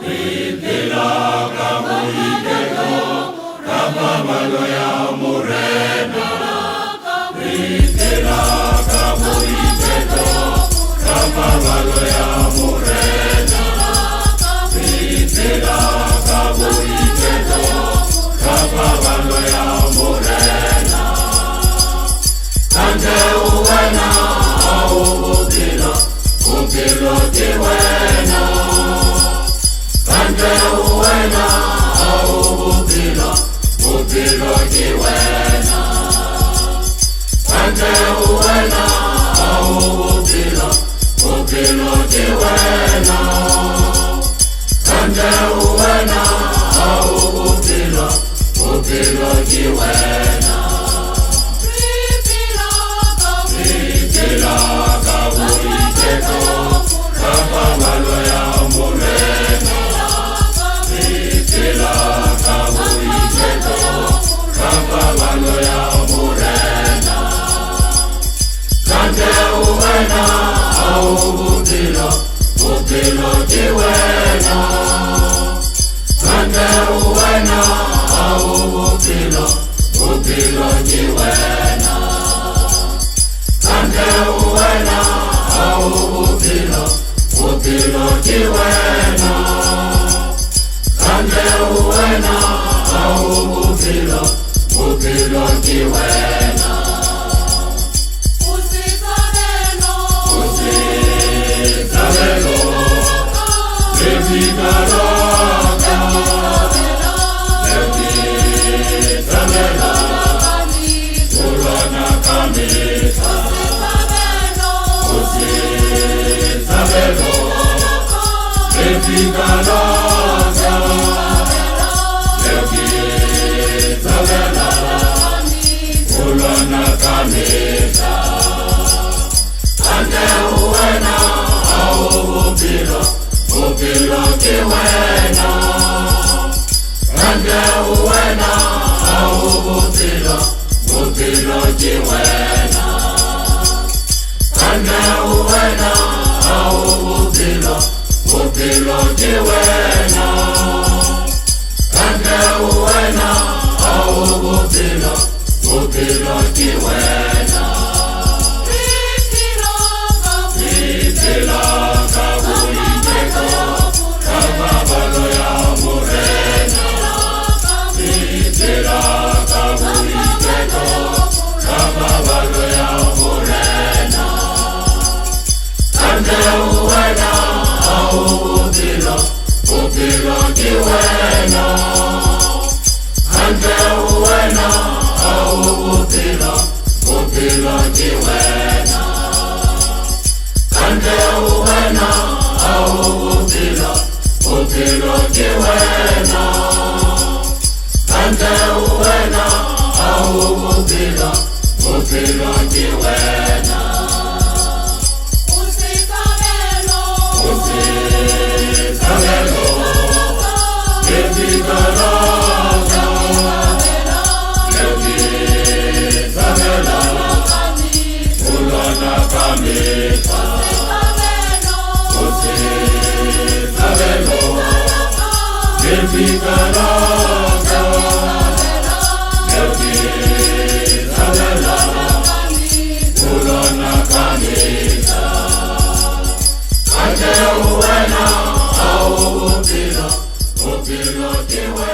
Ritila kamuiketo kapamalo ya murena. Ritila kamuiketo kapamalo ya murena. Ritila kamuiketo kapamalo ya murena. Kante uwena au upilo tiwena. Kante uwena au upilo tiwena. Kante uwena au upilo tiwena. Kante uwena au upilo tiwena. Ritila kamuiketo kapamalo ya murena. Ritila kamuiketo kapamalo ya murena. Kante uwena au upilo tiwena. Kante uwena au upilo tiwena. Kante uwena au upilo tiwena. Kante uwena au upilo tiwena. Usizalelo levikaloka. Levikaloka ulona kamisa. Usizalelo levikaloka. Ulona kamisa. Kante uwena au upilo tiwena. Kante uwena au upilo tiwena. Kante uwena au upilo tiwena. Kante uwena au upilo tiwena. Ritila kamuiketo kapamalo ya murena. Ritila kamuiketo kapamalo ya murena. Kante uwena au upilo tiwena. Kante uwena au upilo tiwena. Kante uwena au upilo tiwena. Kante uwena au upilo tiwena. Usizalelo levikaloka. Levikaloka ulona kamisa. Usizalelo levikaloka. Levikaloka ulona kamisa. Kante uwena au upilo tiwena.